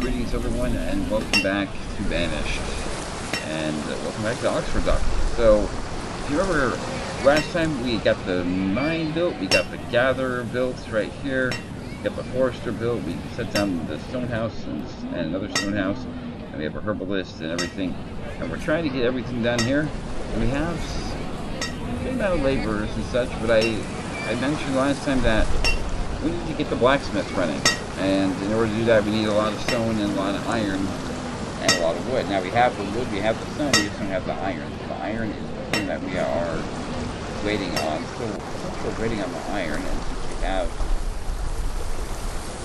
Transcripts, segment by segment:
Greetings everyone, and welcome back to Banished, and welcome back to Oxford Doctor. So, if you remember, last time we got the mine built, we got the gatherer built right here, we got the forester built, we set down the stone house and another stone house, and we have a herbalist and everything, and we're trying to get everything done here, and we have a good amount of laborers and such, but I mentioned last time that we need to get the blacksmith running. And in order to do that, we need a lot of stone and a lot of iron and a lot of wood. Now we have the wood, we have the stone, we just don't have the iron. The iron is the thing that we are waiting on. Still waiting on the iron. And since we have,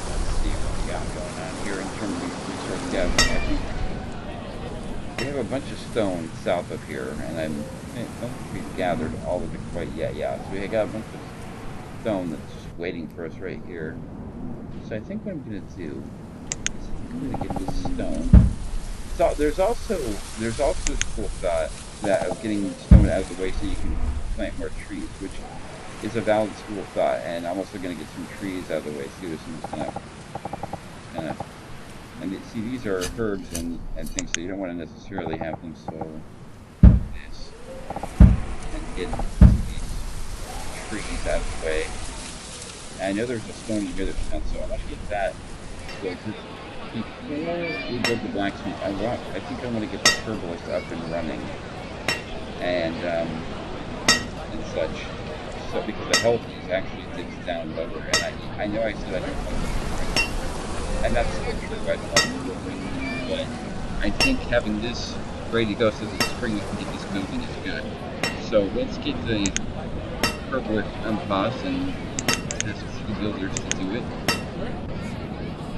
let's see what we got going on here in terms of resource gathering. I think we have a bunch of stone south of here, and I don't think we've gathered all of it quite yet. Yeah, so we got a bunch of stone that's just waiting for us right here. So I think what I'm going to do is I'm going to get this stone. So there's also a school of thought that of getting stone out of the way so you can plant more trees, which is a valid school of thought. And I'm also going to get some trees out of the way too. So I'm just going to, and see, these are herbs and things, so you don't want to necessarily have them so this and get these trees out of the way. I know there's a stone in here that's not, so I want to get that. So before we build the blacksmith, I think I want to get the herbalist up and running, and such. So because the health is actually dips down lower, and I know I said I don't want to, and that's still true. I don't want to, but I think having this ready to go so that the spring we can get this moving is good. So let's get the herbalist unpaused and test the builders to do it,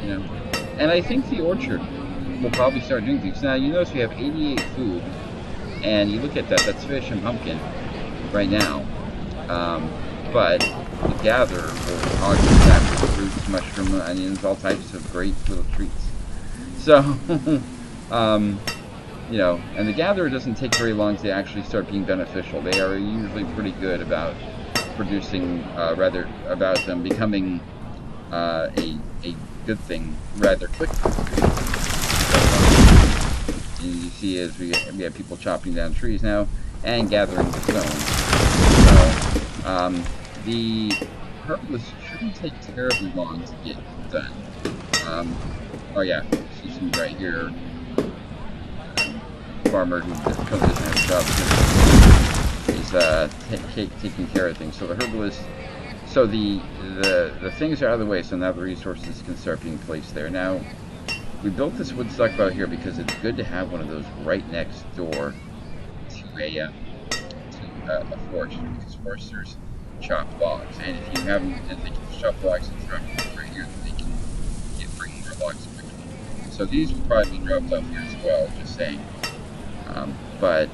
you know. And I think the orchard will probably start doing things. Now you notice we have 88 food, and you look at that, that's fish and pumpkin right now. But the gatherer will augment that with fruits, mushroom, onions, all types of great little treats. So, you know, and the gatherer doesn't take very long to actually start being beneficial. They are usually pretty good about producing, about them becoming a good thing rather quickly. And you see, as we have people chopping down trees now and gathering the stone. So the herbalist shouldn't take terribly long to get done. Oh yeah, see some right here. Farmer who doesn't have a job is taking care of things. So the herbalist, so the things are out of the way, so now the resources can start being placed there. Now we built this wood stockpile here because it's good to have one of those right next door to a forest, because foresters chop logs, and if you have them and they can chop logs and drop them right here, then they can bring more logs quickly. So these will probably be dropped off here as well, just saying. But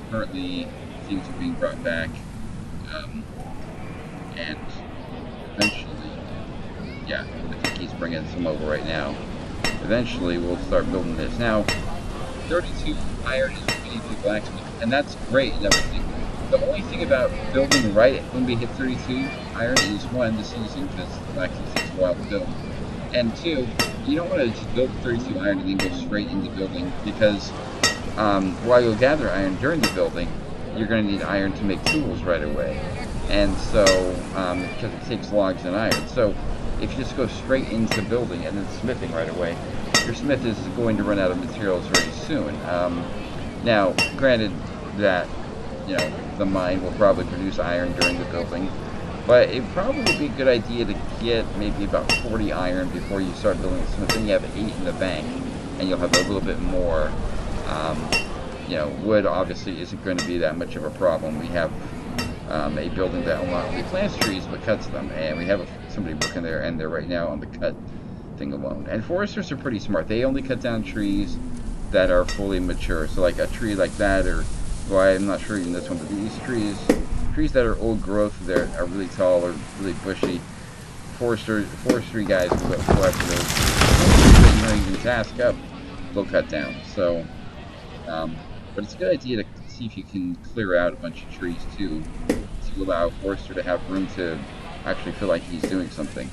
currently things are being brought back, and eventually, yeah, I think he's bringing some over right now. Eventually we'll start building this. Now 32 iron is what we need for blacksmith, and that's great and everything. The only thing about building right when we hit 32 iron is, one, the season, because the blacksmith takes a while to build, and two, you don't want to just build 32 iron and then go straight into building, because while you'll gather iron during the building, you're going to need iron to make tools right away. And so, because it takes logs and iron. So, if you just go straight into building and then smithing right away, your smith is going to run out of materials very soon. Now, granted that, you know, the mine will probably produce iron during the building, but it probably would be a good idea to get maybe about 40 iron before you start building the smith. Then you have 8 in the bank, and you'll have a little bit more. You know, wood obviously isn't going to be that much of a problem. We have a building that not only plants trees but cuts them, and we have somebody working there and they're right now on the cut thing alone. And foresters are pretty smart. They only cut down trees that are fully mature. So like a tree like that, or, well, I'm not sure even this one, but these trees that are old growth, that are really tall or really bushy, forestry guys will go after those trees that you don't even task up, they'll cut down. So but it's a good idea to see if you can clear out a bunch of trees too, to allow a forester to have room to actually feel like he's doing something.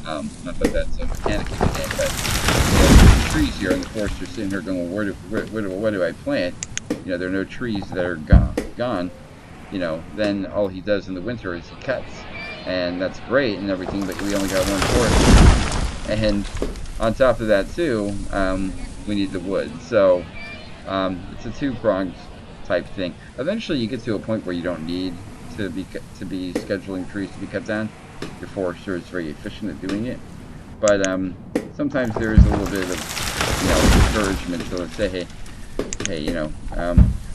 Not that that's a mechanic in the game, but trees here, and the forester's sitting here going, what do I plant? You know, there are no trees that are gone. You know, then all he does in the winter is he cuts, and that's great and everything, but we only got one forest. And on top of that too, we need the wood. So it's a two-pronged type thing. Eventually, you get to a point where you don't need to be scheduling trees to be cut down. Your forester is very efficient at doing it, but sometimes there is a little bit of, you know, encouragement. So let's say, hey, you know,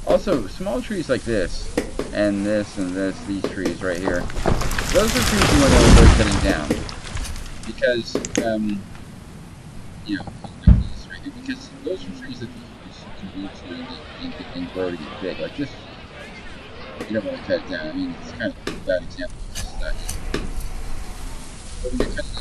also small trees like this and this and this, these trees right here, those are trees you want to avoid cutting down because, you know, like these right here, because those are trees that can root and grow to get big. Like this, you don't want to cut it down. I mean, it's kind of a bad example of this stuff. But when you're cutting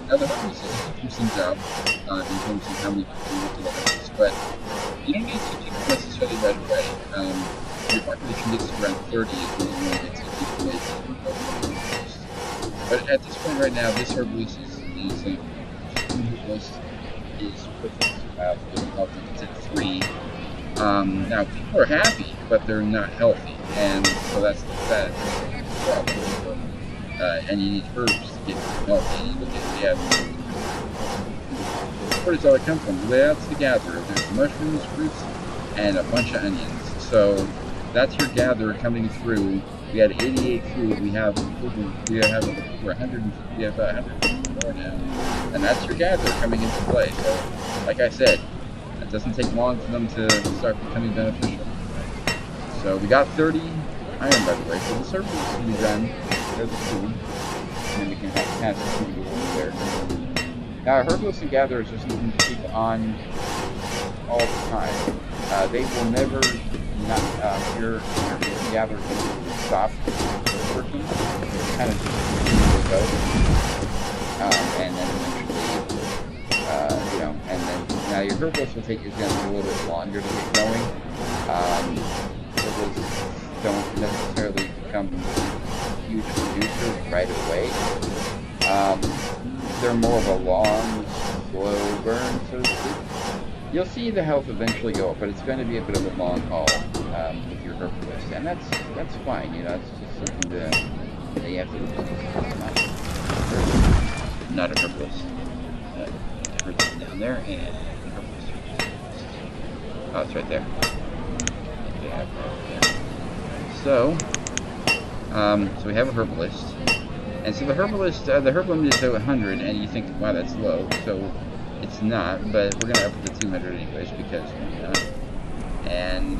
now the harvest is an interesting job in terms of how many people you want to look at this, but you don't need to keep it necessarily right away. Your population gets to around 30 is when you want to get to keep it. But at this point right now, this herbalist is perfect. It's at 3. Now people are happy, but they're not healthy, and so that's the problem. And you need herbs to get healthy. You look at where does all that come from? Well, that's the gatherer. There's mushrooms, fruits, and a bunch of onions. So that's your gatherer coming through. We had 88 fruit. We have over 100. We have about 100 more now, and that's your gatherer coming into play. So, like I said, it doesn't take long for them to start becoming beneficial. So we got 30 iron, by the way. So the surface can be done. There's the food, and then we can pass the food over there. Now, herbalists and gatherers are something to keep on all the time. They will never not your gatherers will stop working. Kind of just go, and then eventually, you know, and then now your herbalists will take a little bit longer to get going. Herbalists don't necessarily become huge producers right away. They're more of a long, slow burn, so to speak. You'll see the health eventually go up, but it's going to be a bit of a long haul with your herbalist, and that's fine. You know, it's just something that you have to do. Not a herbalist. Herbalist down there, and herbalist. Oh, it's right there. Yeah, right there. So we have a herbalist. And so the herbalist, the herb limit is 100, and you think, wow, that's low. So it's not, but we're going to up it to 200 anyways, because why not? And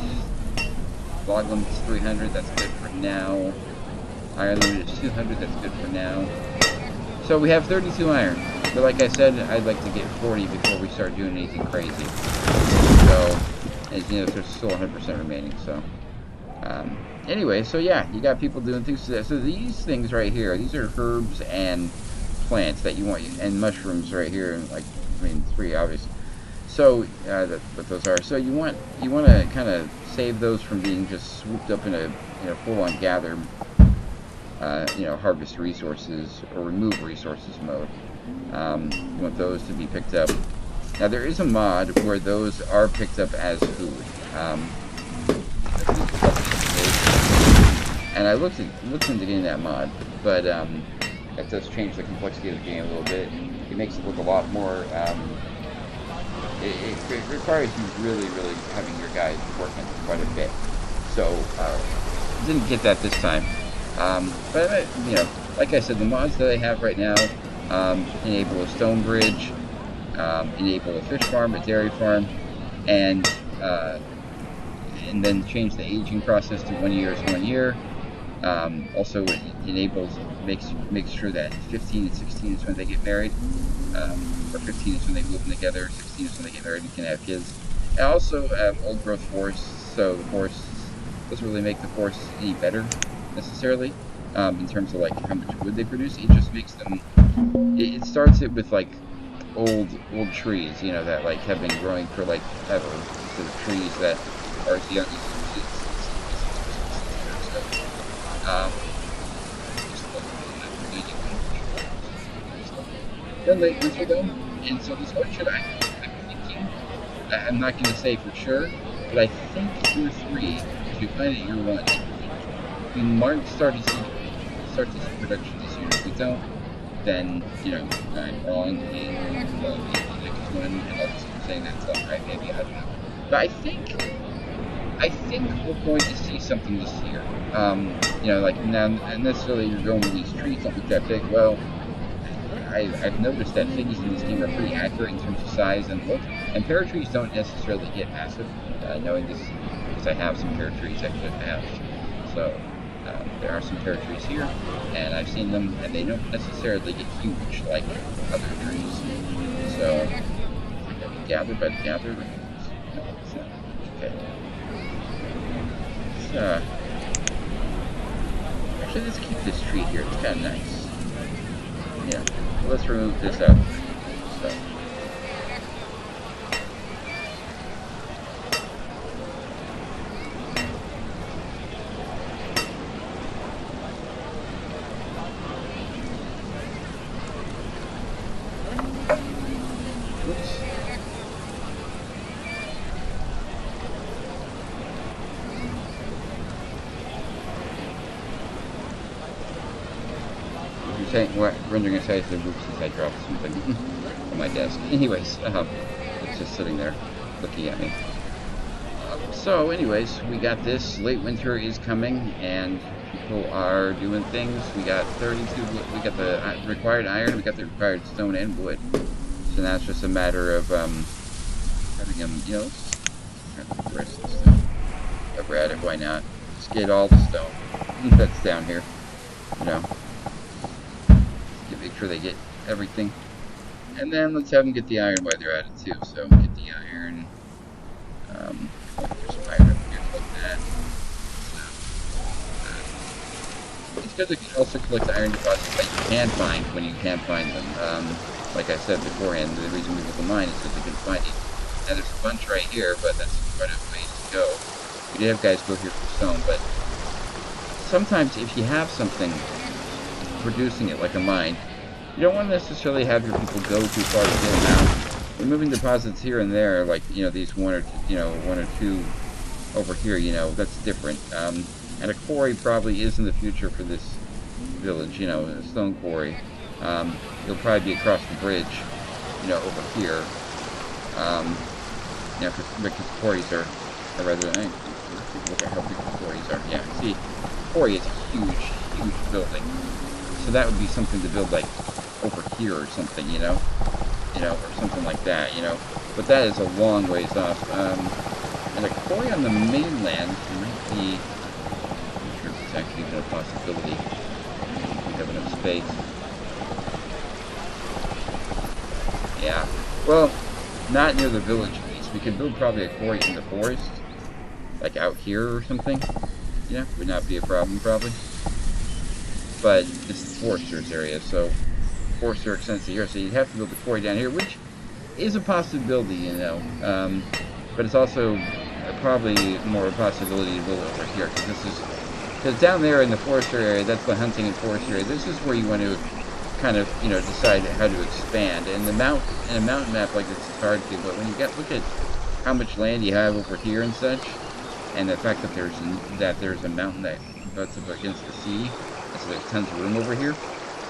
log limit is 300, that's good for now. Iron limit is 200, that's good for now. So we have 32 iron. But like I said, I'd like to get 40 before we start doing anything crazy. So, as you know, there's still 100% remaining, so. Anyway, so yeah, you got people doing things. So these things right here, these are herbs and plants that you want, and mushrooms right here, and like, I mean, 3 obviously. So that's what those are. So you want to kind of save those from being just swooped up in a full-on gather, harvest resources or remove resources mode. You want those to be picked up. Now there is a mod where those are picked up as food. And I looked into getting that mod, but that does change the complexity of the game a little bit. It makes it look a lot more. It requires you really having your guys working quite a bit. So didn't get that this time. But like I said, the mods that I have right now enable a stone bridge, enable a fish farm, a dairy farm, and then change the aging process to 1 year is 1 year. Also, it makes sure that 15 and 16 is when they get married, or 15 is when they move in together, 16 is when they get married and can have kids. And also, old growth forests, so the forest doesn't really make the forest any better necessarily, in terms of like how much wood they produce. It just makes them. It starts it with like old trees, that like have been growing for like ever, instead of trees that are as young as um, then late winter though, and so this orchard I'm thinking, I'm not going to say for sure, but I think year 3, if you plant it year 1, we might start to see production this year. If we don't, then I'm wrong, and well, maybe the next one, and I'll just keep saying that's not right. Maybe, I don't know, but I think we're going to see something this year. Like now, and necessarily you're growing with these trees don't look that big. Well, I've noticed that figures in this game are pretty accurate in terms of size and look, and pear trees don't necessarily get massive. Knowing this, because I have some pear trees actually at the house, so there are some pear trees here, and I've seen them, and they don't necessarily get huge like other trees. So, gathered by the gatherer. No, it's not. Okay. Actually, let's keep this tree here. It's kind of nice. Yeah. Let's remove this out. So. Oops. Saying what rendering a size of oops as I dropped something on my desk. Anyways, it's just sitting there looking at me. So anyways, we got this. Late winter is coming, and people are doing things. We got 32. We got the required iron. We got the required stone and wood. So now it's just a matter of having them. The rest of the stone. Over at it. Why not? Just get all the stone that's down here. Make sure they get everything, and then let's have them get the iron while they're at it too. So get the iron. There's some iron up here like that. It's good to also collect iron deposits that you can find when you can find them. Like I said beforehand, the reason we built the mine is because they can find it. Now there's a bunch right here, but that's quite a ways to go. We did have guys go here for stone, but sometimes if you have something producing it like a mine, you don't want to necessarily have your people go too far to get them out. Removing deposits here and there, like these one or two over here, that's different. And a quarry probably is in the future for this village, a stone quarry. You'll probably be across the bridge, over here. Because quarries are rather. Look at how big the quarries are. Yeah, see, quarry is a huge building. So that would be something to build like over here or something, or something like that, But that is a long ways off. And a quarry on the mainland might be. I'm not sure if it's actually even a possibility. If we have enough space. Yeah. Well, not near the village at least. We could build probably a quarry in the forest, like out here or something. Yeah, would not be a problem probably. But this is Forester's area, so forests are extensive here, so you'd have to build a quarry down here, which is a possibility, but it's also probably more a possibility to build over here, because down there in the forester area, that's the hunting and forest area. This is where you want to kind of decide how to expand. And in a mountain map like this, it's hard to, but when you look at how much land you have over here and such, and the fact that there's a mountain that butts up against the sea. So there's tons of room over here.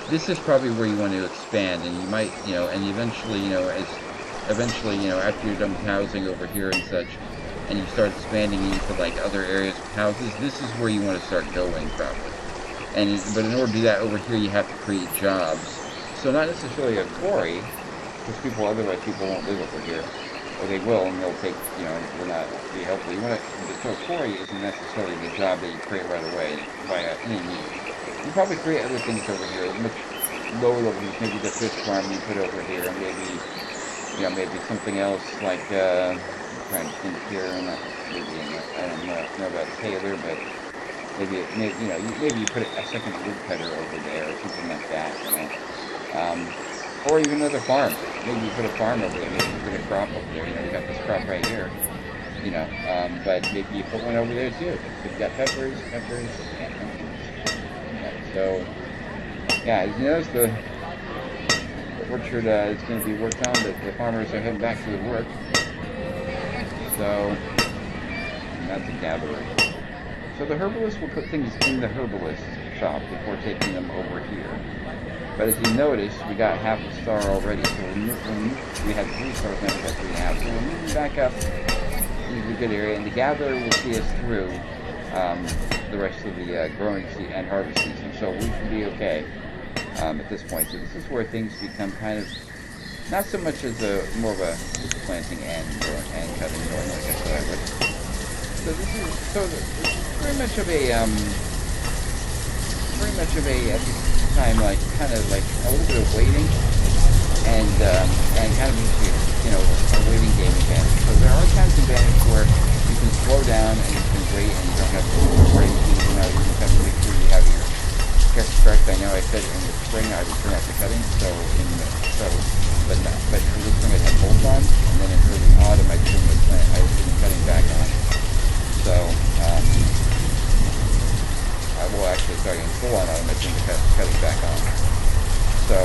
This is probably where you want to expand, and you might, and eventually, after you're done with housing over here and such, and you start expanding into like other areas of houses, this is where you want to start going probably. But in order to do that over here, you have to create jobs. So not necessarily a quarry, because otherwise people won't live over here. or they will, and they'll take, will not be helpful. You want to, the torpora isn't necessarily the job that you create right away by any means. You probably create other things over here, much lower levels, maybe the fish farm you put over here, and maybe, maybe something else like, I'm trying to think here, I don't know about Taylor, but maybe you put a second woodcutter over there or something like that, or even another farm. Maybe you put a farm over there. Maybe you put a crop over there. We got this crop right here. But maybe you put one over there too. You've got peppers, and pumpkins. So, yeah, you notice the orchard is going to be worked on. The farmers are heading back to the work. So, that's a gathering. So the herbalist will put things in the herbalist shop before taking them over here. But as you notice, we got half a star already. So we had 3 stars, now we got 3.5. So we're moving back up into a good area, and the gatherer will see us through the rest of the growing and harvest season. So we should be okay at this point. So this is where things become kind of not so much as more of a planting and cutting going, like I said I would. So this is very much of a at this time, like kind of like a little bit of waiting and kind of a waiting game again. So there are times in Banished where you can slow down and you can wait and you don't have to do crazy. You just have to make sure you have your checks correct. I know I said in the spring I would turn off the cutting, but in the spring I had both on, and then in early autumn I turn the cutting back on. So, starting in full on autumn, I turn the cutting back on. So,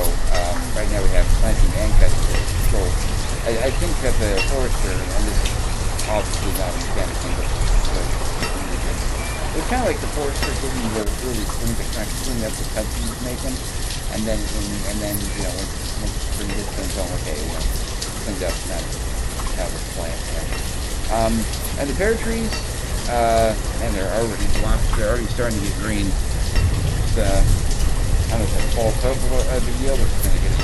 right now we have planting and cutting. So, I think that the forester, and this is obviously not a mechanic thing, but it's kind of like the forester giving you the early spring to kind of clean up the cuts he's making, and then once spring hits, then it's all okay, cleaned up, not the plant. And the pear trees, and they're already starting to get green. It's, I don't know if it's fall purple a big deal, but it's going to get it.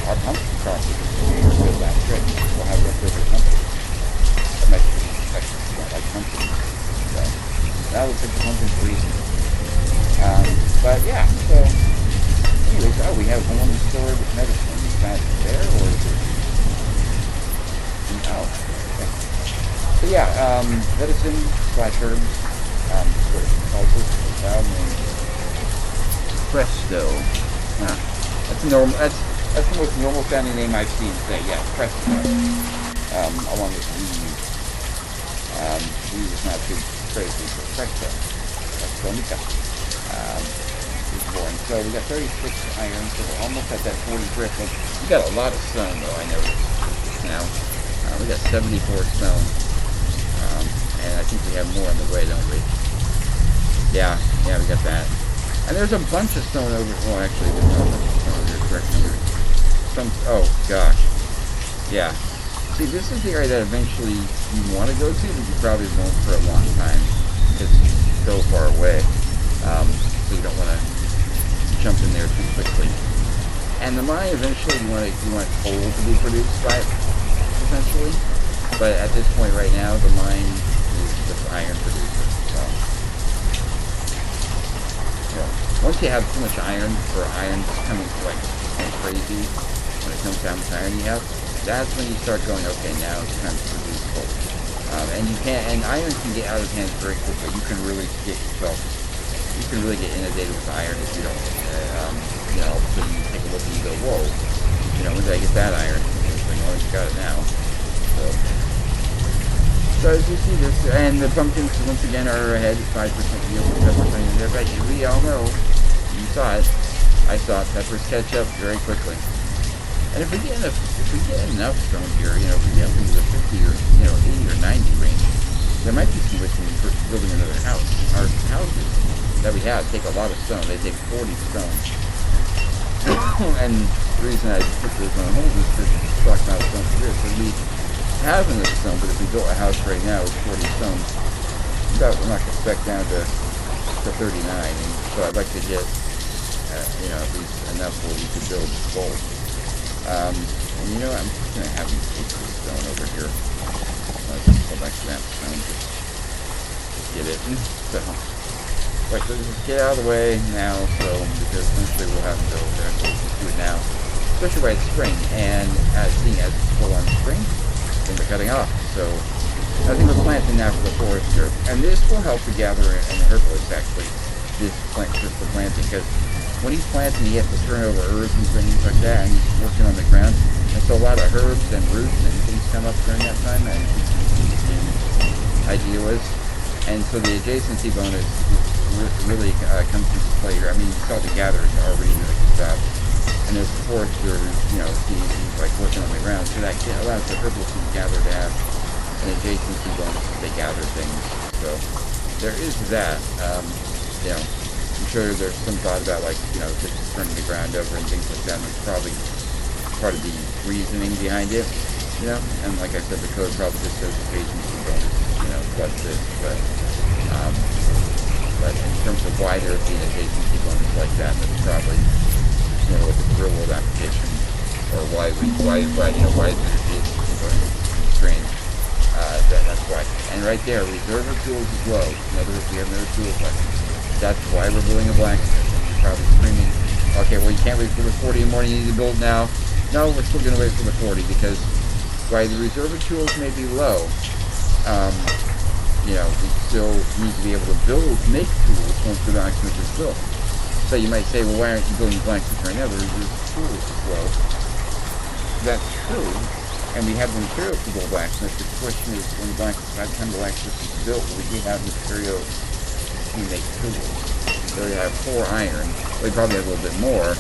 Our pumpkin crop is good last trip. We'll have leftover pumpkins. That might be actually not like pumpkins. So that looks like the pumpkin's freezing. But yeah, so anyways, we have one stored medicine. Is that there or is it? Oh, okay. So yeah, medicine / herbs, what it calls it, Presto. That's the most normal sounding name I've seen say, yeah, Presto. Along with weed. Weed is not too crazy, but Presto. Presto. Is boring. So we got 36 iron, so we're almost at that 40 brick. We got a lot of stone though, I noticed now. We got 74 stone, and I think we have more on the way, don't we? Yeah, we got that. And there's a bunch of stone over. Well, actually, there's not a bunch of stone. There's correct number. Oh gosh, yeah. See, this is the area that eventually you want to go to, but you probably won't for a long time because it's so far away. So you don't want to jump in there too quickly. And the mine eventually you want coal to be produced by it. Essentially, but at this point right now the mine is just iron producer. So once you have too much iron, or iron coming like crazy, when it comes to how much iron you have, that's when you start going, okay, now it's time to produce coal. And iron can get out of hand very quickly. You can really get inundated with iron if you don't, so you take a look and you go, whoa, when did I get that iron? Oh, you got it now. So as you see this, and the pumpkins once again are ahead, 5% yield, 7% in there, but we all know, you saw it, I saw it, peppers catch up very quickly. And if we get enough stone here, if we get into the 50 or 80 or 90 range, there might be some wisdom in building another house. Our houses that we have take a lot of stone. They take 40 stone. And the reason I put this on hold is because it's talking about stone for this. So we have enough stone, but if we built a house right now with 40 stone, we're not going to spec down to 39. And so I'd like to get, at least enough where we could build gold. And you know what? I'm just going to have them take this stone over here. Let's just go back to that stone. Just get it. So, right, so just get out of the way now, so, because eventually we'll have to go over there. So we'll just do it now. Especially right at spring. And seeing as it's full on spring, then we're cutting off. So, I think we're planting now for the forester. And this will help the gatherer and the herbalist, actually. This plant, just the planting, because when he's planting, he has to turn over herbs and things like that, and he's working on the ground. And so a lot of herbs and roots and things come up during that time, and idea was. And so the adjacency bonus really comes into play here. I mean, you saw the gatherers already doing a good job. And there's the forester, you know, he's like working on the ground, so that allows the herbalists and the gatherer to have an adjacency bonus as they gather things. So there is that. You know, I'm sure there's some thought about, like, you know, just turning the ground over and things like that. And it's probably part of the reasoning behind it, you know. And like I said, the code probably just says agency bonus, you know, plus this. But in terms of why there would be an agency bonus like that, that's probably, you know, with the real world application, or why there would be agency bonus. Strange. That's why. And right there, reserve of tools is low. In other words, we have no tools left. That's why we're building a blacksmith. And you're probably screaming, okay, well, you can't wait for the 40 in the morning, you need to build now. No, we're still going to wait for the 40, because while the reserve of tools may be low, you know, we still need to be able to make tools once the blacksmith is built. So you might say, well, why aren't you building blacksmith right now? The reserve of tools is low. That's true, and we have the materials to build blacksmith. The question is, when the blacksmith, by the time the blacksmith is built, we have materials to make tools. So they have 4 iron. They probably have a little bit more,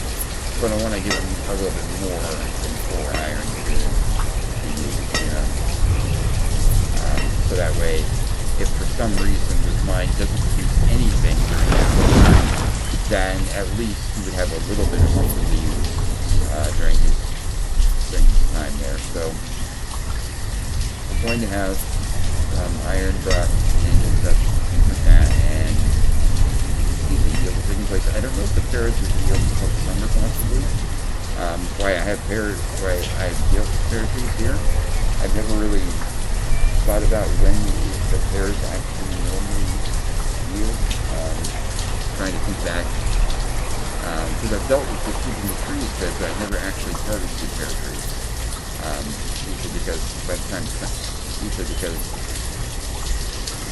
but I want to give them a little bit more than 4 iron to use, you know. So that way, if for some reason this mine doesn't produce anything during that time, then at least he would have a little bit of something to use during his time there. So we're going to have iron brought in and such things like that, and see the yield taking place. I don't know if the pears are yield until summer possibly. Why I have yield pear trees here, I've never really thought about when the pears actually normally yield. Trying to think back, because I've dealt with just keeping the trees, but I've never actually harvested pear trees. Usually because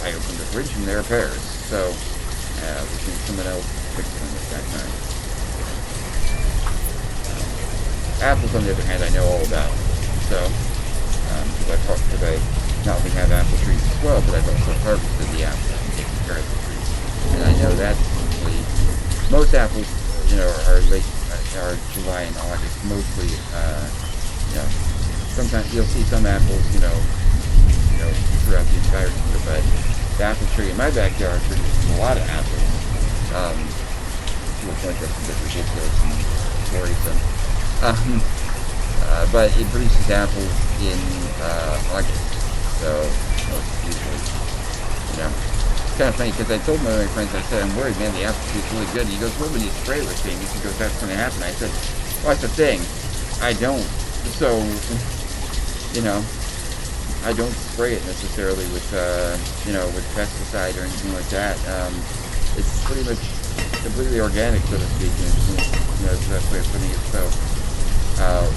I opened the fridge and there are pears. So, which means someone else picked them at that time. Apples, on the other hand, I know all about. So, because I not only have apple trees as well, but I've also harvested the apples and taken care of the trees. And I know that most apples, you know, are July and August. Mostly, you know, sometimes you'll see some apples, you know, throughout the entire year. But the apple tree in my backyard produces a lot of apples. To a point that's a bit ridiculous and worrisome. But it produces apples in August. So usually, you know. It's kind of funny because I told one of my friends, I said, I'm worried, man, the apple tree is really good. And he goes, well, when you spray with things, he goes, that's going to happen. I said, well, that's the thing. I don't. So, you know, I don't spray it necessarily with, you know, with pesticide or anything like that. It's pretty much completely organic, so to speak. And, you know, it's the best way of putting it. So,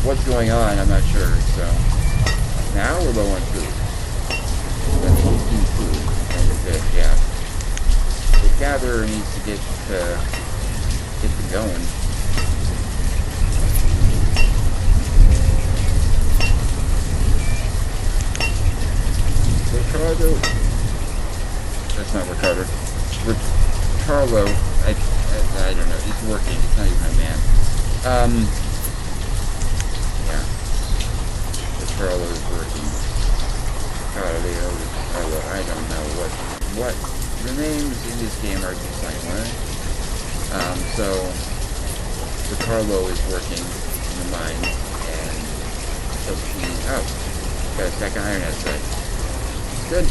what's going on, I'm not sure. So, now we're low on food. That's 18 food. And it's it, yeah. The gatherer needs to get to going. Ricardo, that's not Ricardo. Carlo, I don't know. He's working. He's not even a man. Yeah. Ricardo is working. Carlo, I don't know what the names in this game are just like what. So Ricardo is working in the mine, and so got a stack of iron outside. Good.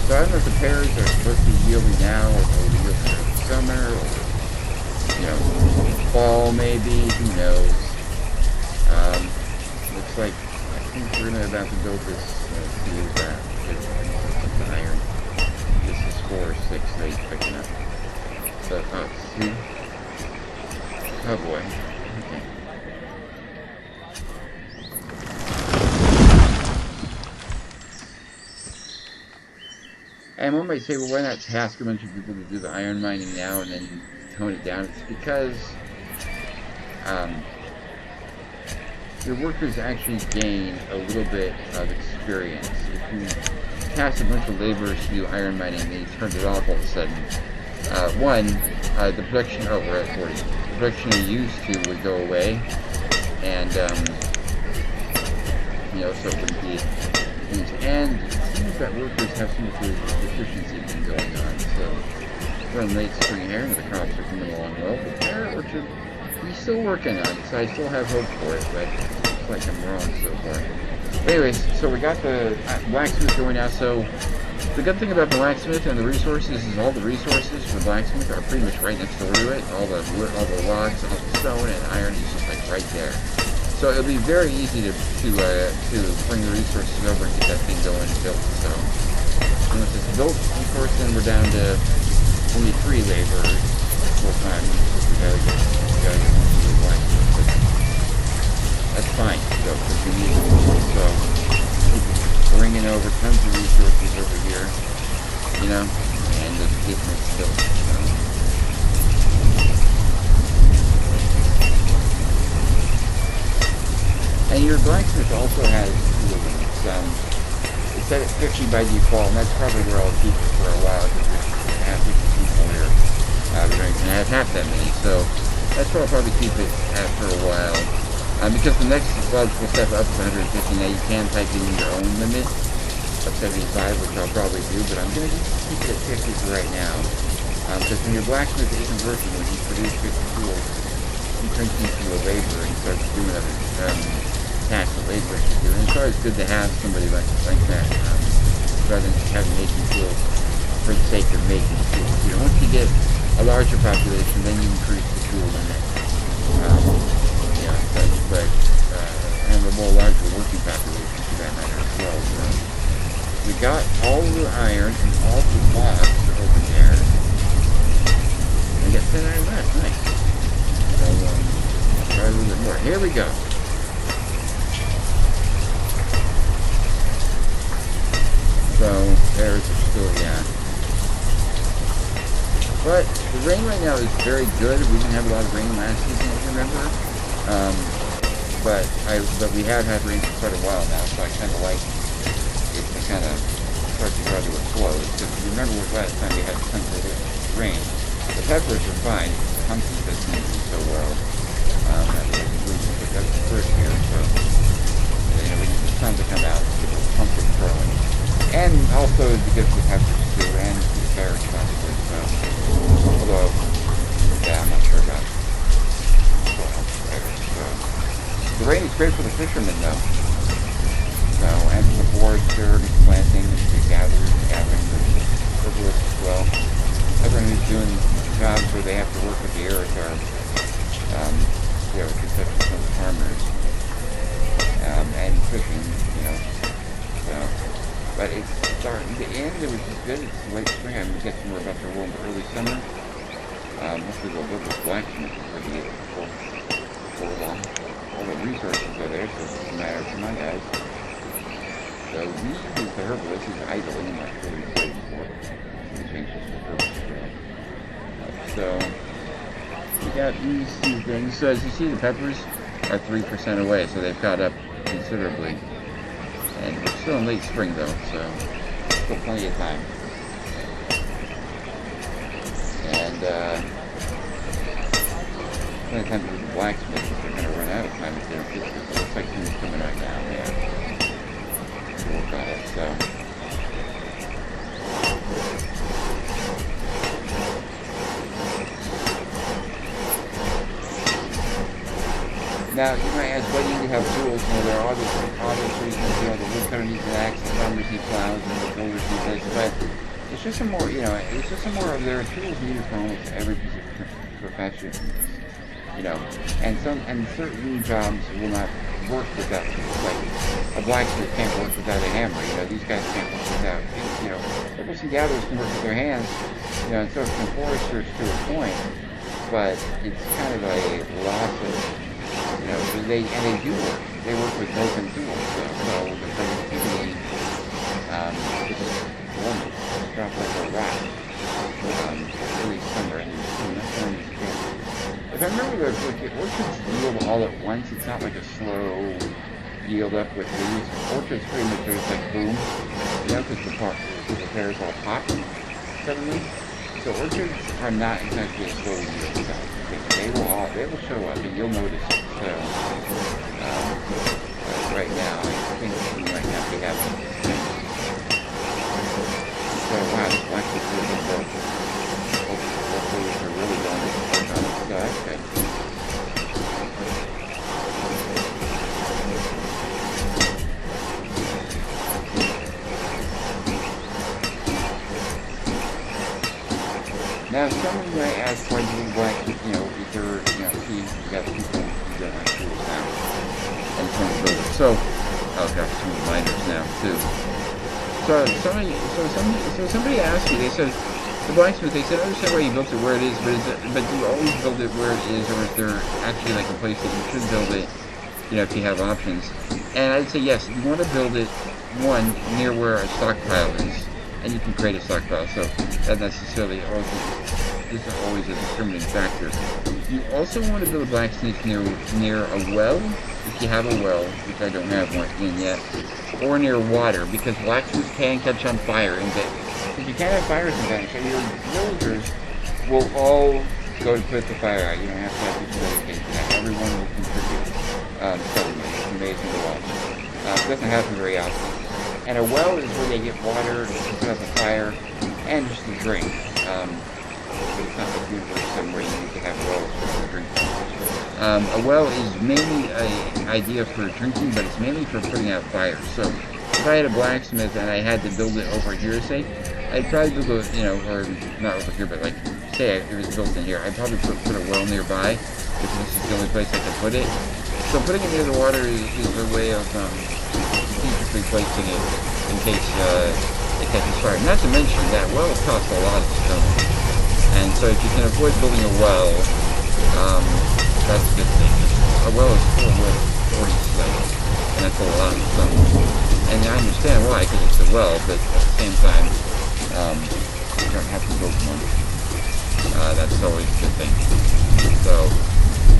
So I don't know if the pears are supposed to be yielding now, or will be yielding in the summer, or you know, fall maybe, who knows. Looks like, I think we're gonna about to build this, see that, the iron. This is 4 or 6 that he's picking up. So, see? Oh boy. Okay. And one might say, well, why not task a bunch of people to do the iron mining now and then tone it down? It's because your workers actually gain a little bit of experience. If you task a bunch of laborers to do iron mining and then you turn it off all of a sudden, the production, oh, we're at 40. The production you used to would go away, and, you know, so it wouldn't be things. And it seems that workers have so much efficiency thing going on. So we're in late spring here, and the crops are coming along well. But the carrot orchard, he's still working on it, so I still have hope for it, but it looks like I'm wrong so far. But anyways, so we got the blacksmith going now. So the good thing about the blacksmith and the resources is all the resources for the blacksmith are pretty much right next door to it. All the wood, all the logs, all the stone and iron is just like right there. So it'll be very easy to bring the resources over and get that thing going and built. So once it's built, of course, then we're down to only 3 laborers full time. We gotta get one to the blacksmith, but that's fine. So because we need it. So bringing over tons of resources over here, you know, and just getting it built. So. And your blacksmith also has tooling. It's set at 50 by default, and that's probably where I'll keep it for a while, because we have 50 people here. We don't even have half that many, so that's where I'll probably keep it at for a while. Because the next logical step up to 150, now you can type in your own limit of 75, which I'll probably do, but I'm going to just keep it at 50 for right now. Because when your blacksmith isn't working, when he produces 50 tools, he turns into a laborer and starts doing other tasks that laborers should do. And it's always good to have somebody like that, rather than just having making tools for the sake of making tools. You know, once you get a larger population, then you increase the tool limit. And a more larger working population for that matter as well. So we got all the iron and all the logs over there. We got 10 iron left, nice. So let's try a little bit more. Here we go. So there's still, yeah. But the rain right now is very good. We didn't have a lot of rain last season, if you remember. But we have had rain for quite a while now, so I kind of like it to kind of start to draw to a close. Because you remember last time we had tons of rain, the peppers are fine. The pumpkins doesn't do so well. That's the first year, so you know, we need the sun to come out, get the pumpkin growing, and also because the peppers too, and the carrots possibly. So, although, yeah, I'm not sure about it. The rain is great for the fishermen, though. So, and for the forester, planting, and gathering the herbalists as well. Everyone who's doing jobs where they have to work with the earth are, some farmers, and fishing, you know. So, but it's starting to end. It was just good. It's late spring. I'm going to get some more about the world in the early summer. Hopefully they'll build this blacksmith before they get for long. All the resources are there, so it doesn't matter to my guys. So we use the herbalist who's idling, I'm not really excited for it. We change this to herbalist. So we got these 2 things. So as you see, the peppers are 3% away, so they've caught up considerably. And we're still in late spring though, so still plenty of time. And plenty of time to do the blacksmith. They're going to run out of time if they don't get this. It looks like things coming right now, yeah. We'll work on it, so. Now, you might ask, why do you have tools? You know, there are obvious reasons. You know, the woodcutter needs an axe, the farmers need plows, and the builders need this. But it's just some more, you know, it's just some more of their tools needed for almost every piece of professions, you know, and certain jobs will not work without tools. Like a blacksmith can't work without a hammer. You know, these guys can't work without, you know, hunters and gatherers can work with their hands, you know, and so can foresters to a point, but it's kind of a loss of, you know, they do work. They work with broken tools, so the productivity is normal. It's dropped like a rock. Really summer and that's when it's good. If I remember the orchids yield all at once, it's not like a slow yield up with leaves. Orchids pretty much just like boom, you know, because the pears all pop suddenly. So orchids are not exactly a slow yield type thing. They will show up and you'll notice it. So right now, I think right now we have so wow, this black is really broke. Hopefully they're really going to work on it. So that's good. Now, someone might ask why you black, you know, if there, you know, see, you got people who don't have tools now, and some builders. So, oh gosh, some miners now too. So somebody asked me. They said the blacksmith. They said, I understand why you built it where it is, but do you always build it where it is, or is there actually like a place that you should build it? You know, if you have options. And I'd say yes. You want to build it one near where a stockpile is. And you can create a stockpile, so that necessarily also isn't always a determining factor. You also want to build a blacksmith near a well, if you have a well, which I don't have one in yet, or near water, because blacksmiths can catch on fire in that. If you can't have fires in that, so your villagers will all go to put the fire out. You don't have to have people dedicated to that. Everyone will contribute. Suddenly, it's amazing to watch. It doesn't happen very often. And a well is where they get water to put up a fire and just to drink. But it's not like universe somewhere you need to have wells for drinking. A well is mainly an idea for drinking, but it's mainly for putting out fires. So if I had a blacksmith and I had to build it over here, say, I'd probably build a, you know, or not over here, but like, say it was built in here, I'd probably put a well nearby, if this is the only place I could put it. So putting it near the water is a way of strategically placing it in case it catches fire. Not to mention that wells cost a lot of stone. And so if you can avoid building a well, that's a good thing. A well is 40 stone, and that's a lot of stone. And I understand why, because it's a well, but at the same time, you don't have to build one. That's always a good thing. So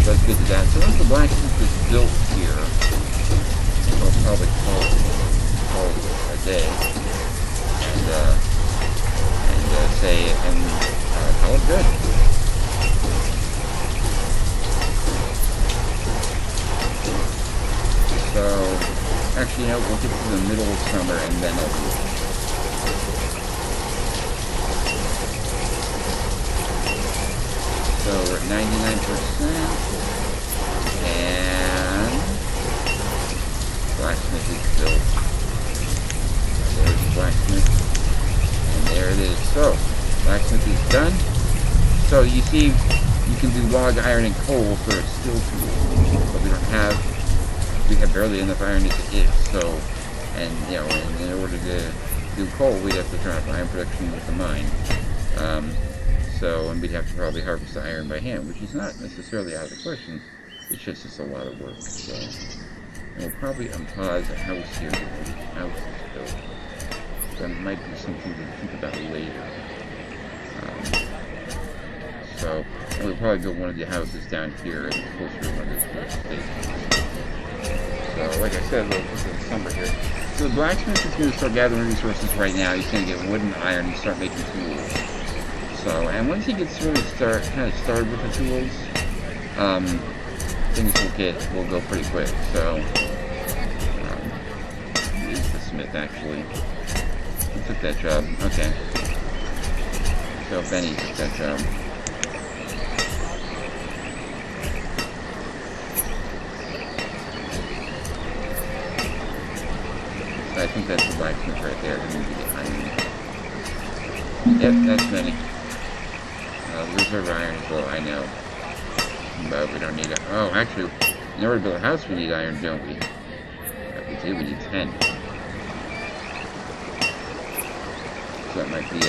that's good to that. So once the blacksmith is built here, I'll probably call it a day, and call it good. So actually, you know, we'll get to the middle of summer and then I'll do it. So we're at 99%, and blacksmith is built. There's the blacksmith, and there it is. So blacksmith is done. So you see, you can do log, iron, and coal for a steel tool, but we have barely enough iron as it is. So, and you know, and in order to do coal, we'd have to turn off iron production with the mine. And we'd have to probably harvest the iron by hand, which is not necessarily out of the question. It's a lot of work. So, and we'll probably unpause a house here before the house is built. That might be something to think about later. And we'll probably build one of the houses down here closer to one of those stations. So, like I said, we'll look at the summer here. So the blacksmith is going to start gathering resources right now. He's going to get wood and iron and start making tools. So, and once he gets really started with the tools, things will go pretty quick. So, he's the smith actually. He took that job. Okay. So Benny took that job. I think that's the blacksmith right there. Yep, that's Benny. Reserve iron as well, I know. But we don't need it. Oh, actually, in order to build a house, we need iron, don't we? If we do, we need 10. So that might be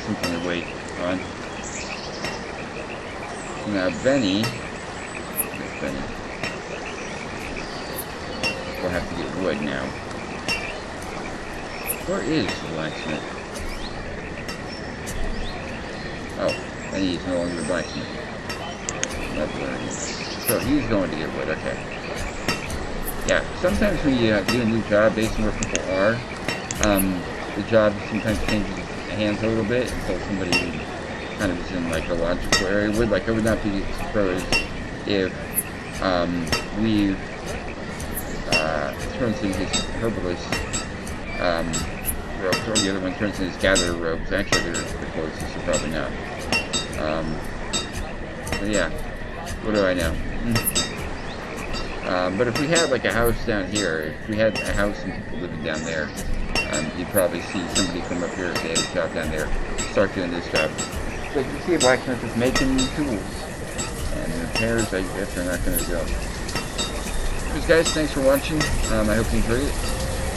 something to wait on. Now, Benny. We'll have to get wood now. Where is the blacksmith? Oh, and he's no longer the blacksmith. That's where he is. So he's going to get wood, okay. Yeah, sometimes when you do a new job based on where people are, the job sometimes changes hands a little bit until somebody kind of is in like a logical area would. Like I would not be surprised if we turns in his herbalist robes, or the other one turns in his gatherer robes. Actually, they're the closest, so probably not. But yeah, what do I know? But if we had like a house down here, if we had a house and people living down there, you'd probably see somebody come up here if they had a job down there, start doing this job. Like you see a blacksmith is making tools, and the repairs, I guess, are not going to go. Anyways, guys, thanks for watching. I hope you enjoyed it,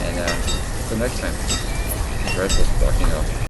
and until next time, Red Bull, walking off.